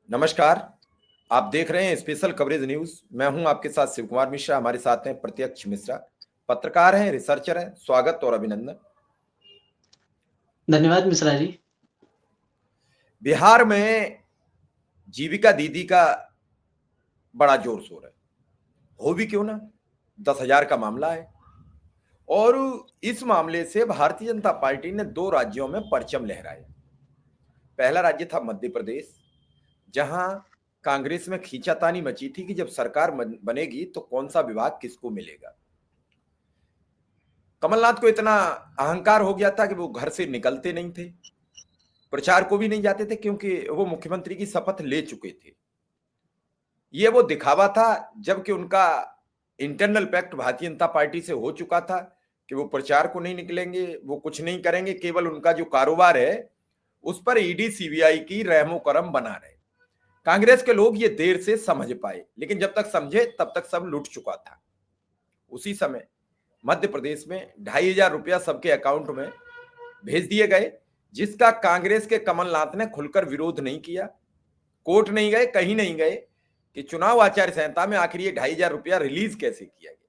नमस्कार। आप देख रहे हैं स्पेशल कवरेज न्यूज। मैं हूं आपके साथ शिव कुमार मिश्रा। हमारे साथ हैं प्रत्यक्ष मिश्रा, पत्रकार हैं, रिसर्चर हैं। स्वागत और अभिनंदन। धन्यवाद मिश्रा जी। बिहार में जीविका दीदी का बड़ा जोर शोर है। हो भी क्यों ना, 10,000 का मामला है और इस मामले से भारतीय जनता पार्टी ने 2 राज्यों में परचम लहराए। पहला राज्य था मध्य प्रदेश, जहां कांग्रेस में खींचातानी मची थी कि जब सरकार बनेगी तो कौन सा विभाग किसको मिलेगा। कमलनाथ को इतना अहंकार हो गया था कि वो घर से निकलते नहीं थे, प्रचार को भी नहीं जाते थे, क्योंकि वो मुख्यमंत्री की शपथ ले चुके थे। ये वो दिखावा था, जबकि उनका internal pact Bharatiya Janata party से हो चुका था कि वो प्रचार को नहीं निकलेंगे, वो कुछ नहीं करेंगे, केवल उनका जो कारोबार है उस पर ईडी सीबीआई की रहमो करम बना रहे। कांग्रेस के लोग ये देर से समझ पाए, लेकिन जब तक समझे तब तक सब लुट चुका था। उसी समय मध्य प्रदेश में 2,500 रुपया सबके अकाउंट में भेज दिए गए, जिसका कांग्रेस के कमलनाथ ने खुलकर विरोध नहीं किया। कोर्ट नहीं गए, कहीं नहीं गए कि चुनाव आचार संहिता में आखिर ये 2,500 रुपया रिलीज कैसे किया गया।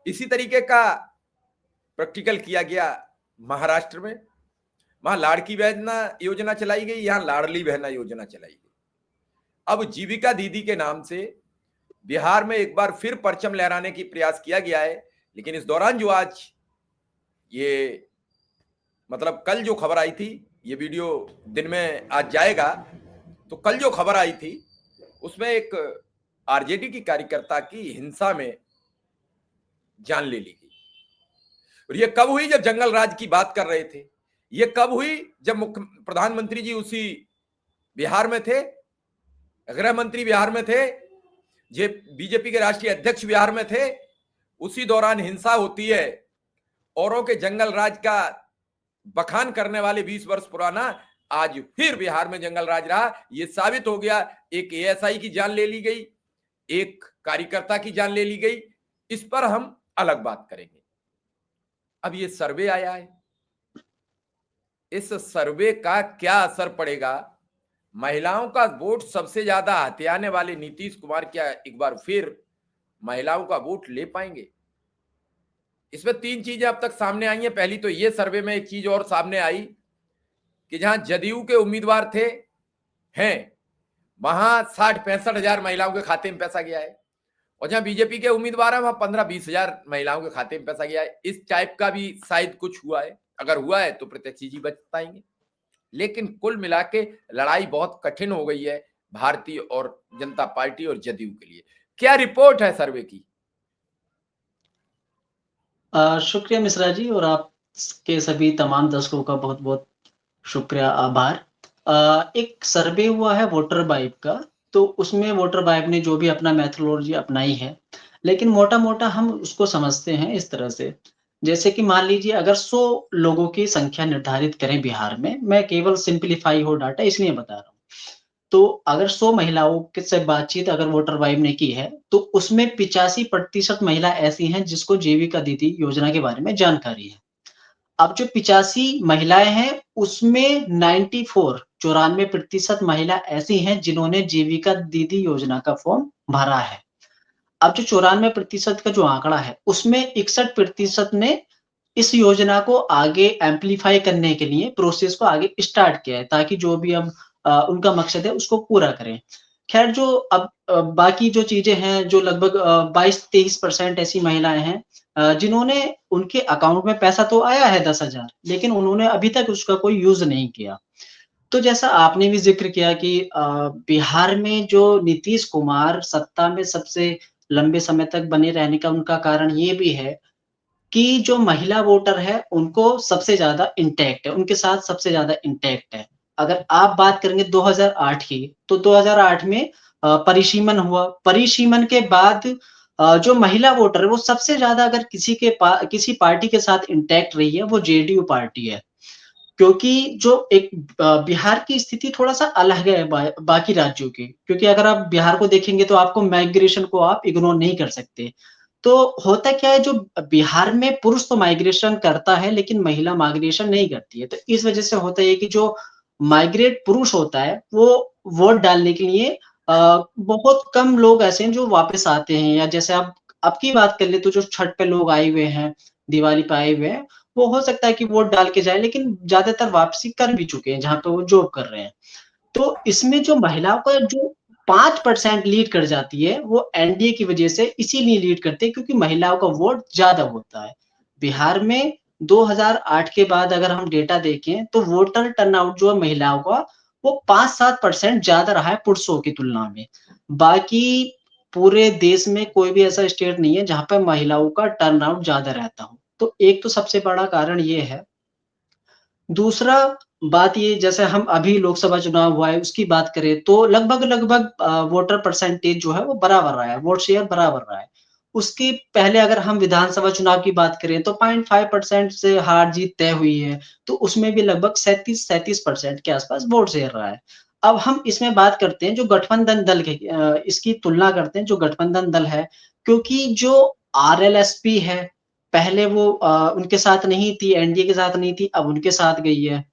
इसी तरीके का प्रैक्टिकल किया गया महाराष्ट्र में। वहां लाड़की बहना योजना चलाई गई, यहां लाडली बहना योजना चलाई गई। अब जीविका दीदी के नाम से बिहार में एक बार फिर परचम लहराने की प्रयास किया गया है। लेकिन इस दौरान जो आज ये मतलब कल जो खबर आई थी, ये वीडियो दिन में आज जाएगा, तो कल जो खबर आई थी उसमें एक आरजेडी की कार्यकर्ता की हिंसा में जान ले ली गई। और ये कब हुई? जब जंगल राज की बात कर रहे थे। ये कब हुई? जब प्रधानमंत्री जी उसी बिहार में थे, गृह मंत्री बिहार में थे, जे बीजेपी के राष्ट्रीय अध्यक्ष बिहार में थे। उसी दौरान हिंसा होती है। औरों के जंगल राज का बखान करने वाले 20 वर्ष पुराना आज फिर बिहार में जंगल राज रहा। यह साबित हो गया। एक एएसआई की जान ले ली गई, एक कार्यकर्ता की जान ले ली गई। इस पर हम अलग बात करेंगे। अब ये सर्वे आया है, इस सर्वे का क्या असर पड़ेगा? महिलाओं का वोट सबसे ज्यादा हथियाने वाले नीतीश कुमार क्या एक बार फिर महिलाओं का वोट ले पाएंगे? इसमें 3 चीजें अब तक सामने आई हैं। पहली तो ये सर्वे में एक चीज और सामने आई कि जहां जदयू के उम्मीदवार थे हैं, वहां 60-65 हजार महिलाओं के खाते में पैसा गया है, और जहां बीजेपी के उम्मीदवार हैं वहां 15-20 हजार महिलाओं के खाते में पैसा गया है। इस टाइप का भी शायद कुछ हुआ है। अगर हुआ है तो प्रत्यक्ष जी बच पाएंगे। लेकिन कुल मिला के लड़ाई बहुत कठिन हो गई है भारतीय और जनता पार्टी और जदयू के लिए। क्या रिपोर्ट है सर्वे की? शुक्रिया मिश्रा जी, और आपके सभी तमाम दर्शकों का बहुत-बहुत शुक्रिया, आभार। एक सर्वे हुआ है वोटर वाइब का, तो उसमें वोटर वाइब ने जो भी अपना मेथोडोलॉजी अपनाई है, लेकिन मोटा-मोटा हम उसको समझते हैं इस तरह से। जैसे कि मान लीजिए अगर 100 लोगों की संख्या निर्धारित करें बिहार में, मैं केवल सिम्प्लीफाई हो डाटा इसलिए बता रहा हूँ। तो अगर 100 महिलाओं के से बातचीत अगर वोटर वाइब ने की है, तो उसमें 85% महिला ऐसी हैं जिसको जीविका दीदी योजना के बारे में जानकारी है। अब जो 85 महिलाएँ हैं, उसमें 94 महिला ऐसी हैं जिन्होंने जीविका दीदी योजना का फॉर्म भरा है। अब जो 94% का जो आंकड़ा है, उसमें 61% ने इस योजना को आगे एम्प्लीफाई करने के लिए प्रोसेस को आगे स्टार्ट किया है, ताकि जो भी अब उनका मकसद है उसको पूरा करें। ख़ैर, जो अब बाकी जो चीज़ें हैं, जो लगभग 22-23% ऐसी महिलाएँ हैं जिन्होंने उनके अकाउंट में पैसा तो आया है 10,000, लेकिन उन्होंने अभी तक उसका कोई यूज़ नहीं किया। तो जैसा आपने भी ज़िक्र किया कि बिहार में जो नीतीश कुमार सत्ता में सबसे लंबे समय तक बने रहने का उनका कारण ये भी है कि जो महिला वोटर है, उनको सबसे ज़्यादा इंटैक्ट है, उनके साथ सबसे ज़्यादा इंटैक्ट है। अगर आप बात करेंगे 2008 की, तो 2008 में परिसीमन हुआ। परिसीमन के बाद जो महिला वोटर है, वो सबसे ज़्यादा अगर किसी पार्टी के साथ इंटैक्ट रही है, वो जेडीयू पार्टी है। क्योंकि जो एक बिहार की स्थिति थोड़ा-सा अलग है बाकी राज्यों की, क्योंकि अगर आप बिहार को देखेंगे तो आपको माइग्रेशन को आप इग्नोर नहीं कर सकते। तो होता क्या है, जो बिहार में पुरुष तो माइग्रेशन करता है लेकिन महिला माइग्रेशन नहीं करती है। तो इस वजह से होता है कि जो माइग्रेट पुरुष होता है, वो वोट डालने के लिए बहुत कम लोग ऐसे हैं जो वापस आते हैं, या जैसे आप अब की बात कर ले तो जो छठ पे लोग आए हुए हैं, दिवाली पे आए हुए हैं, वो हो सकता है कि वोट डाल के जाएँ, लेकिन ज़्यादातर वापसी कर भी चुके हैं, जहाँ पे वो जॉब कर रहे हैं। तो इसमें जो महिलाओं का जो 5% लीड कर जाती है, वो एनडीए की वजह से इसीलिए लीड करते हैं क्योंकि महिलाओं का वोट ज़्यादा होता है। बिहार में 2008 के बाद अगर हम डेटा देखें, तो वोटर टर्नआउट जो है महिलाओं का, वो 5-7% ज़्यादा रहा है पुरुषों की तुलना में। बाकी पूरे देश में कोई भी ऐसा स्टेट नहीं है, जहाँ पे महिलाओं का टर्नआउट ज़्यादा रहता हो। तो एक तो सबसे बड़ा कारण ये है। दूसरा बात ये, जैसे हम अभी लोकसभा चुनाव हुआ है उसकी बात करें तो लगभग-लगभग वोटर परसेंटेज जो है वो बराबर रहा है, वोट शेयर बराबर रहा है। उसके पहले अगर हम विधानसभा चुनाव की बात करें तो 0.5% से हार-जीत तय हुई है, तो उसमें भी लगभग 37% के आसपास वोट शेयर रहा है। अब हम इसमें बात करते हैं जो गठबंधन दल के इसकी तुलना करते हैं जो गठबंधन दल है, क्योंकि जो आरएलएसपी है, पहले वो उनके साथ नहीं थी, एनडीए के साथ नहीं थी, अब उनके साथ गई है।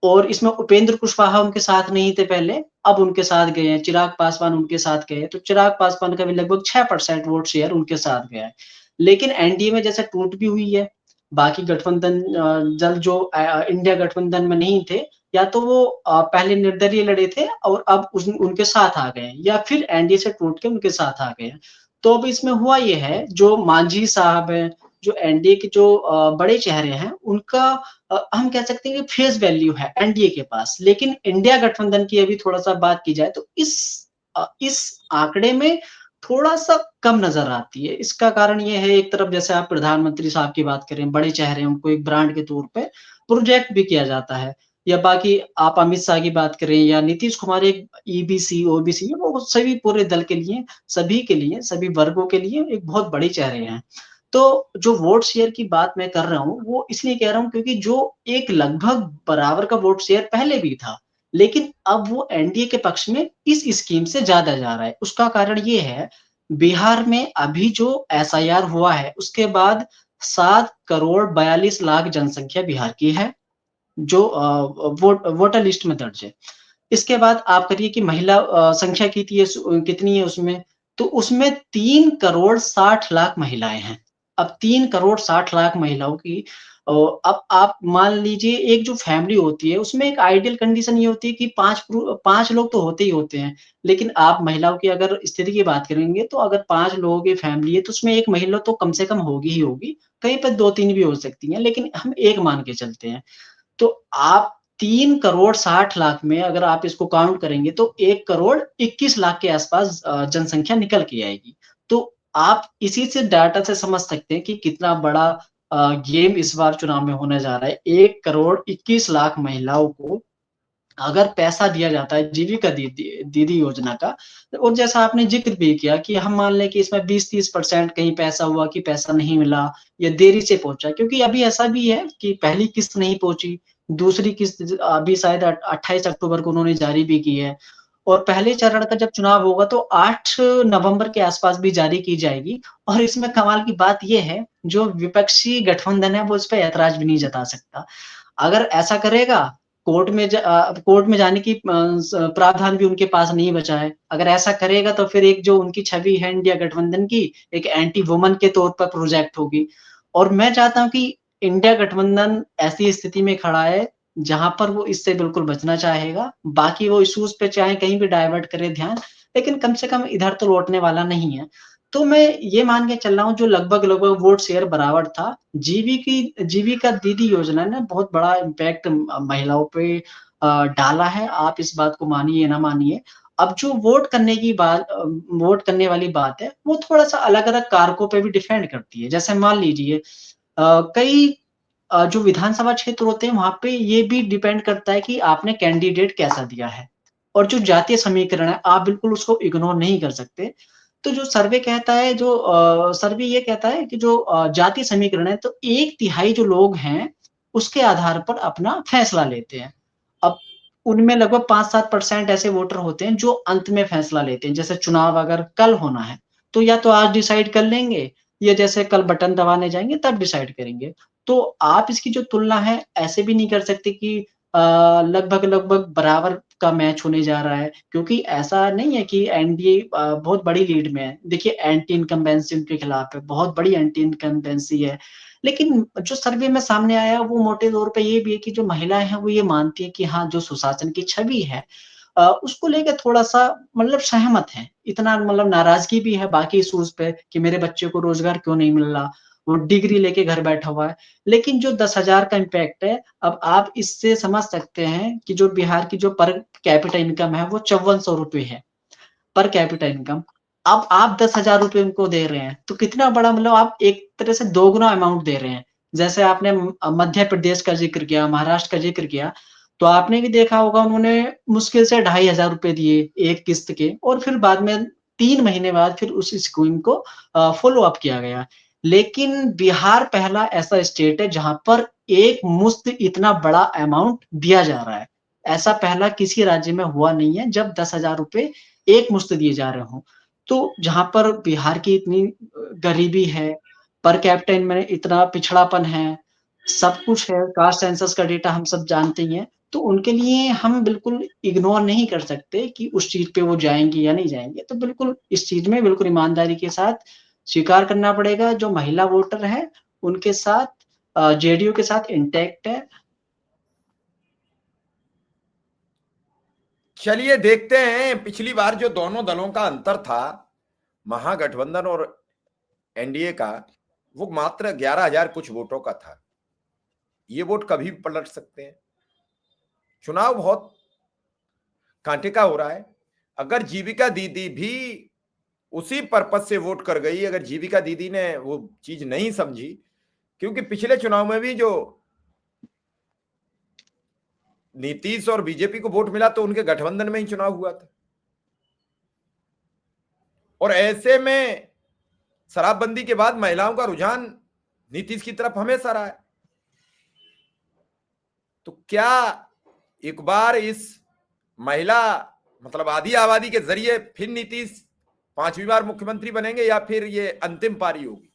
और इसमें उपेंद्र कुशवाहा उनके साथ नहीं थे पहले, अब उनके साथ गए हैं, चिराग पासवान उनके साथ गए हैं, तो चिराग पासवान का भी लगभग 6% वोट शेयर उनके साथ गया है। लेकिन एनडीए में जैसे टूट भी हुई है, बाकी गठबंधन दल जो इंडिया गठबंधन में नहीं थे, या तो वो पहले निर्दलीय लड़े थे और अब उनके साथ आ गए हैं, या फिर एनडीए से टूट के उनके साथ आ गए हैं। तो अब इसमें हुआ ये है, जो मांझी साहब हैं, जो एनडीए के जो बड़े चेहरे हैं, उनका हम कह सकते हैं कि फेस वैल्यू है एनडीए के पास, लेकिन इंडिया गठबंधन की अभी थोड़ा-सा बात की जाए तो इस आंकड़े में थोड़ा-सा कम नज़र आती है। इसका कारण ये है, एक तरफ जैसे आप प्रधानमंत्री साहब की बात करें, बड़े चेहरे हैं, उनको एक ब्रांड के तौर पे प्रोजेक्ट भी किया जाता है, या बाकी आप अमित शाह की बात करें या नीतीश कुमार, एक ईबीसी, ओबीसी है, वो सभी पूरे दल के लिए, सभी के लिए, सभी वर्गों के लिए एक बहुत बड़े चेहरे हैं। तो जो वोट शेयर की बात मैं कर रहा हूँ, वो इसलिए कह रहा हूँ क्योंकि जो एक लगभग बराबर का वोट शेयर पहले भी था, लेकिन अब वो एनडीए के पक्ष में इस स्कीम से ज़्यादा जा रहा है। उसका कारण ये है, बिहार में अभी जो एसआईआर हुआ है, उसके बाद 7 करोड़ 42 लाख जनसंख्या बिहार की है, जो वोटर लिस्ट में दर्ज है। इसके बाद आप करिए कि महिला संख्या कितनी है उसमें, तो उसमें 3 करोड़ 60 लाख महिलाएँ हैं। अब 3 करोड़ 60 लाख महिलाओं की अब आप मान लीजिए, एक जो फैमिली होती है, उसमें एक आइडियल कंडीशन ये होती है कि 5 लोग तो होते ही होते हैं। लेकिन आप महिलाओं की अगर स्थिति की बात करेंगे, तो अगर 5 लोगों की फैमिली है, तो उसमें 1 महिला तो कम से कम होगी ही होगी, कहीं पे 2-3 भी हो सकती हैं, लेकिन हम 1 मान के चलते हैं। तो आप 3 करोड़ 60 लाख में अगर आप इसको काउंट करेंगे तो 1 करोड़ 21 लाख के आसपास जनसंख्या निकल के आएगी। तो आप इसी से डाटा से समझ सकते हैं कि कितना बड़ा गेम इस बार चुनाव में होने जा रहा है। 1 करोड़ 21 लाख महिलाओं को अगर पैसा दिया जाता है जीविका दीदी योजना का, और जैसा आपने ज़िक्र भी किया कि हम मान लें कि इसमें 20-30% कहीं पैसा हुआ कि पैसा नहीं मिला या देरी से पहुँचा, क्योंकि अभी ऐसा भी है कि पहली किस्त नहीं पहुँची, दूसरी किस्त अभी शायद 28 अक्टूबर को उन्होंने जारी भी की है, और पहले चरण का जब चुनाव होगा तो 8 नवंबर के आसपास भी जारी की जाएगी। और इसमें कमाल की बात ये है, जो विपक्षी गठबंधन है वो इस पे ऐतराज़ भी नहीं जता सकता। अगर ऐसा करेगा, कोर्ट में जाने की प्रावधान भी उनके पास नहीं बचा है। अगर ऐसा करेगा तो फिर एक जो उनकी छवि है इंडिया गठबंधन की, एक एंटी वुमन के तौर पर प्रोजेक्ट होगी। और मैं चाहता हूँ कि इंडिया गठबंधन ऐसी स्थिति में खड़ा है, जहाँ पर वो इससे बिल्कुल बचना चाहेगा। बाकी वो इश्यूज़ पे चाहे कहीं भी डाइवर्ट करे ध्यान, लेकिन कम से कम इधर तो लौटने वाला नहीं है। तो मैं ये मान के चल रहा हूँ, जो लगभग-लगभग वोट शेयर बराबर था, जीविका दीदी योजना ने बहुत बड़ा इम्पैक्ट महिलाओं पे डाला है। आप इस बात को मानिए या ना मानिए। अब जो वोट करने वाली बात है, वो थोड़ा-सा अलग-अलग कारकों पे भी डिपेंड करती है। जैसे मान लीजिए कई जो विधानसभा क्षेत्र होते हैं, वहाँ पे ये भी डिपेंड करता है कि आपने कैंडिडेट कैसा दिया है। और जो जातीय समीकरण है, आप बिल्कुल उसको इग्नोर नहीं कर सकते। तो जो सर्वे कहता है, जो सर्वे ये कहता है कि जो जातीय समीकरण है, तो 1/3 जो लोग हैं, उसके आधार पर अपना फैसला लेते हैं। अब उनमें लगभग 5-7% ऐसे वोटर होते हैं, जो अंत में फैसला लेते हैं। जैसे चुनाव अगर कल होना है, तो या तो आज डिसाइड कर लेंगे, या जैसे कल बटन दबाने जाएँगे तब डिसाइड करेंगे। तो आप इसकी जो तुलना है, ऐसे भी नहीं कर सकते कि लगभग-लगभग बराबर का मैच होने जा रहा है, क्योंकि ऐसा नहीं है कि एनडीए बहुत बड़ी लीड में है। देखिए एंटी इनकम्बेंसी उनके खिलाफ है, बहुत बड़ी एंटी इनकम्बेंसी है। लेकिन जो सर्वे में सामने आया वो मोटे तौर पे ये भी है कि जो महिलाएँ हैं वो ये मानती हैं कि हाँ, जो सुशासन की छवि है उसको लेके थोड़ा-सा मतलब सहमत हैं। इतना मतलब नाराज़गी भी है बाकी इश्यूज़ पे कि मेरे बच्चे को रोज़गार क्यों नहीं मिल रहा, वो डिग्री लेके घर बैठा हुआ है। लेकिन जो 10,000 का इम्पैक्ट है, अब आप इससे समझ सकते हैं कि जो बिहार की जो पर कैपिटा इनकम है वो ₹5400 है, पर कैपिटा इनकम। अब आप ₹10,000 उनको दे रहे हैं, तो कितना बड़ा मतलब आप एक तरह से दोगुना अमाउंट दे रहे हैं। जैसे आपने मध्य प्रदेश का ज़िक्र किया, महाराष्ट्र का ज़िक्र किया, तो आपने भी देखा होगा उन्होंने मुश्किल से ₹2,500 दिए एक किस्त के और फिर बाद में 3 महीने बाद फिर उस स्कीम को फ़ॉलो अप किया गया। लेकिन बिहार पहला ऐसा स्टेट है जहाँ पर एक मुश्त इतना बड़ा अमाउंट दिया जा रहा है। ऐसा पहला किसी राज्य में हुआ नहीं है जब ₹10,000 एक मुश्त दिए जा रहे हों। तो जहाँ पर बिहार की इतनी गरीबी है, पर कैपिटा इनमें इतना पिछड़ापन है, सब कुछ है, कास्ट सेंसस का डेटा हम सब जानते ही हैं, तो उनके लिए हम बिल्कुल इग्नोर नहीं कर सकते कि उस चीज़ पे वो जाएँगे या नहीं जाएँगे। तो बिल्कुल इस चीज़ में बिल्कुल ईमानदारी के साथ स्वीकार करना पड़ेगा, जो महिला वोटर है, उनके साथ जेडीयू के साथ इंटैक्ट है। चलिए देखते हैं, पिछली बार जो दोनों दलों का अंतर था, महागठबंधन और एनडीए का, वो मात्र 11,000 कुछ वोटों का था। ये वोट कभी भी पलट सकते हैं। चुनाव बहुत कांटे का हो रहा है। अगर जीविका दीदी भी उसी पर्पज से वोट कर गई, अगर जीविका दीदी ने वो चीज नहीं समझी, क्योंकि पिछले चुनाव में भी जो नीतीश और बीजेपी को वोट मिला तो उनके गठबंधन में ही चुनाव हुआ था, और ऐसे में शराबबंदी के बाद महिलाओं का रुझान नीतीश की तरफ हमेशा रहा है। तो क्या एक बार इस महिला मतलब आधी आबादी के जरिए फिर नीतीश 5वीं बार मुख्यमंत्री बनेंगे, या फिर ये अंतिम पारी होगी?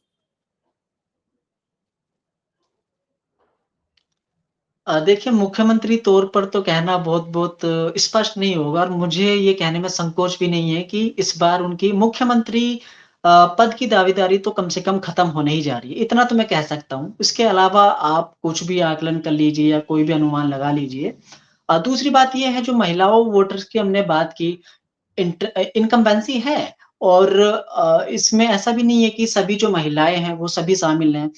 देखिए मुख्यमंत्री तौर पर तो कहना बहुत-बहुत स्पष्ट नहीं होगा और मुझे ये कहने में संकोच भी नहीं है कि इस बार उनकी मुख्यमंत्री पद की दावेदारी तो कम से कम खत्म होने ही जा रही है, इतना तो मैं कह सकता हूँ। इसके अलावा आप कुछ भी आकलन कर लीजिए या कोई भी अनुमान लगा लीजिए। दूसरी बात ये है जो महिलाओं वोटर्स की हमने बात की, इनकम्बेंसी है और इसमें ऐसा भी नहीं है कि सभी जो महिलाएँ हैं, वो सभी शामिल हैं।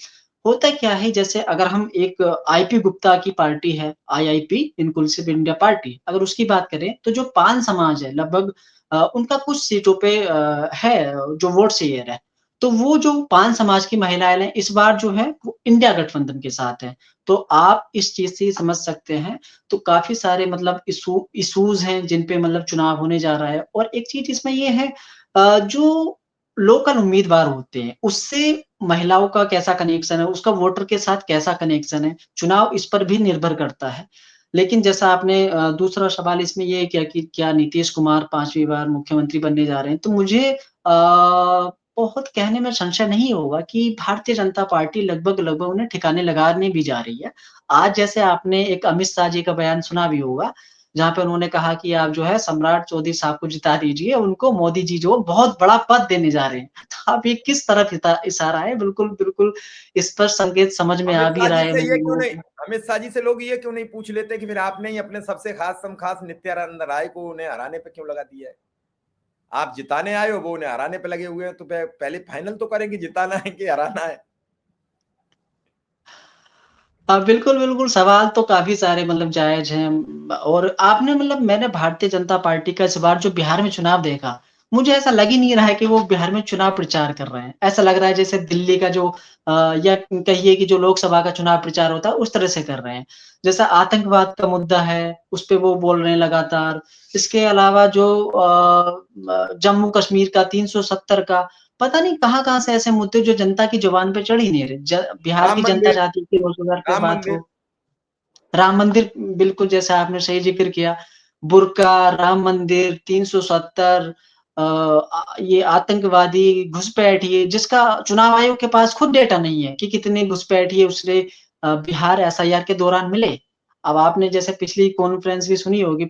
होता क्या है जैसे अगर हम एक आईपी गुप्ता की पार्टी है, आईआईपी इनक्लूसिव इंडिया पार्टी, अगर उसकी बात करें तो जो पान समाज है लगभग उनका कुछ सीटों पे है जो वोट शेयर है। तो वो जो पान समाज की महिलाएँ हैं, इस बार जो है वो इंडिया गठबंधन के साथ हैं। तो आप इस चीज़ से समझ सकते हैं तो काफ़ी सारे मतलब इश्यूज़ हैं जिन पे मतलब चुनाव होने जा रहा है और एक चीज़ इसमें ये है जो लोकल उम्मीदवार होते हैं, उससे महिलाओं का कैसा कनेक्शन है, उसका वोटर के साथ कैसा कनेक्शन है, चुनाव इस पर भी निर्भर करता है। लेकिन जैसा आपने दूसरा सवाल इसमें ये किया कि क्या नीतीश कुमार 5वीं बार मुख्यमंत्री बनने जा रहे हैं, तो मुझे बहुत कहने में संशय नहीं होगा कि भारतीय जनता पार्टी लगभग-लगभग उन्हें ठिकाने लगाने भी जा रही है। आज जैसे आपने एक अमित शाह जी का बयान सुना भी होगा, जहाँ पे उन्होंने कहा कि आप जो है सम्राट चौधरी साहब को जिता दीजिए, उनको मोदी जी जो बहुत बड़ा पद देने जा रहे हैं। तो अब ये किस तरफ इशारा है, बिल्कुल, बिल्कुल स्पष्ट संकेत समझ में आ अमित भी शाह रहा जी है से ये मुझे क्यों लोगों नहीं, को। अमित शाह जी से लोग ये क्यों नहीं पूछ लेते कि फिर आपने ही अपने सबसे खास सम खास नित्यानंद राय को उन्हें हराने पे क्यों लगा दिया है? आप जिताने आए हो, वो उन्हें हराने पे लगे हुए हैं, तो पहले फाइनल तो करें कि जिताना है कि हराना है। बिल्कुल, बिल्कुल, सवाल तो काफ़ी सारे मतलब जायज़ हैं और आपने मतलब मैंने भारतीय जनता पार्टी का इस बार जो बिहार में चुनाव देखा, मुझे ऐसा लग ही नहीं रहा है कि वो बिहार में चुनाव प्रचार कर रहे हैं। ऐसा लग रहा है जैसे दिल्ली का जो या कहिए कि जो लोकसभा का चुनाव प्रचार होता है, उस तरह से कर रहे हैं। जैसा आतंकवाद का मुद्दा है, उस पे वो बोल रहे हैं लगातार। इसके अलावा जो जम्मू-कश्मीर का 370 का पता नहीं कहाँ-कहाँ से ऐसे मुद्दे जो जनता की ज़ुबान पे चढ़ ही नहीं रहे। बिहार राम की जनता मंदिर, चाहती है कि रोज़गार पे राम बात मंदिर। हो। राम मंदिर बिल्कुल जैसा आपने सही ज़िक्र किया, बुर्का, राम मंदिर, 370 ये आतंकवादी घुसपैठ ये जिसका चुनाव आयोग के पास खुद डेटा नहीं है कि कितने घुसपैठिए उसने बिहार एसआईआर के दौरान मिले। अब आपने जैसे पिछली कॉन्फ्रेंस भी सुनी होगी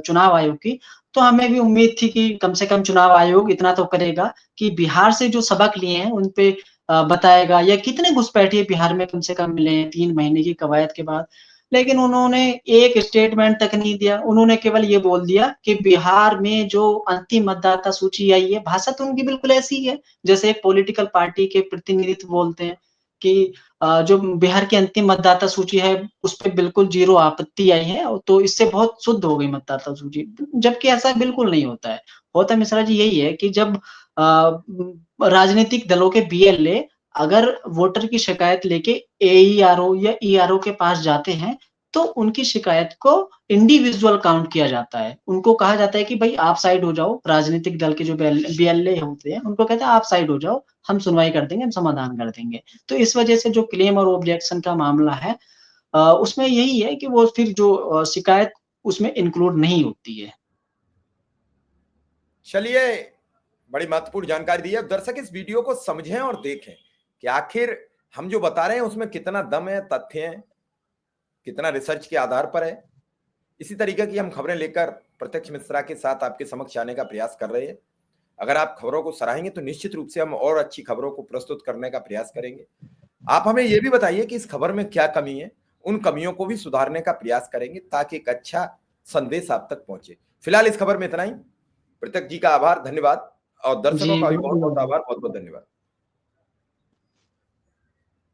चुनाव आयोग की, तो हमें भी उम्मीद थी कि कम से कम चुनाव आयोग इतना तो करेगा कि बिहार से जो सबक लिए हैं उन पे बताएगा, या कितने घुसपैठिए बिहार में कम से कम मिले हैं 3 महीने की कवायद के बाद। लेकिन उन्होंने एक स्टेटमेंट तक नहीं दिया, उन्होंने केवल ये बोल दिया कि बिहार में जो अंतिम मतदाता सूची आई है, भाषा तो उनकी बिल्कुल ऐसी ही है, जैसे एक पॉलिटिकल पार्टी के प्रतिनिधित्व बोलते हैं कि जो बिहार की अंतिम मतदाता सूची है, उस पे बिल्कुल 0 आपत्ति आई है, तो इससे बहुत शुद्ध हो गई मतदाता सूची, जबकि ऐसा बिल्कुल नहीं होता है। होता मिश्रा जी यही है कि जब राजनीतिक दलों के बीएलए अगर वोटर की शिकायत लेके एईआरओ या ईआरओ के पास जाते हैं, तो उनकी शिकायत को इंडिविजुअल काउंट किया जाता है। उनको कहा जाता है कि भाई आप साइड हो जाओ, राजनीतिक दल के जो बीएलए होते हैं, उनको कहते हैं आप साइड हो जाओ, हम सुनवाई कर देंगे, हम समाधान कर देंगे। तो इस वजह से जो क्लेम और ऑब्जेक्शन का मामला है, उसमें यही है कि वो फिर जो शिकायत उसमें इंक्लूड नहीं होती है। चलिए, बड़ी महत्वपूर्ण जानकारी दी है। दर्शक इस वीडियो को समझें और देखें कि आखिर हम जो बता रहे हैं उसमें कितना दम है, तथ्य है, कितना रिसर्च के आधार पर है। इसी तरीके की हम खबरें लेकर प्रत्यक्ष मिश्रा के साथ आपके समक्ष आने का प्रयास कर रहे हैं। अगर आप खबरों को सराहेंगे तो निश्चित रूप से हम और अच्छी खबरों को प्रस्तुत करने का प्रयास करेंगे। आप हमें यह भी बताइए कि इस खबर में क्या कमी है, उन कमियों को भी सुधारने का प्रयास करेंगे ताकि एक अच्छा संदेश आप तक पहुंचे। फिलहाल इस खबर में इतना ही। प्रत्यक्ष जी का आभार, धन्यवाद, और जी, दर्शकों का भी बहुत बहुत बहुत-बहुत आभार, बहुत बहुत धन्यवाद।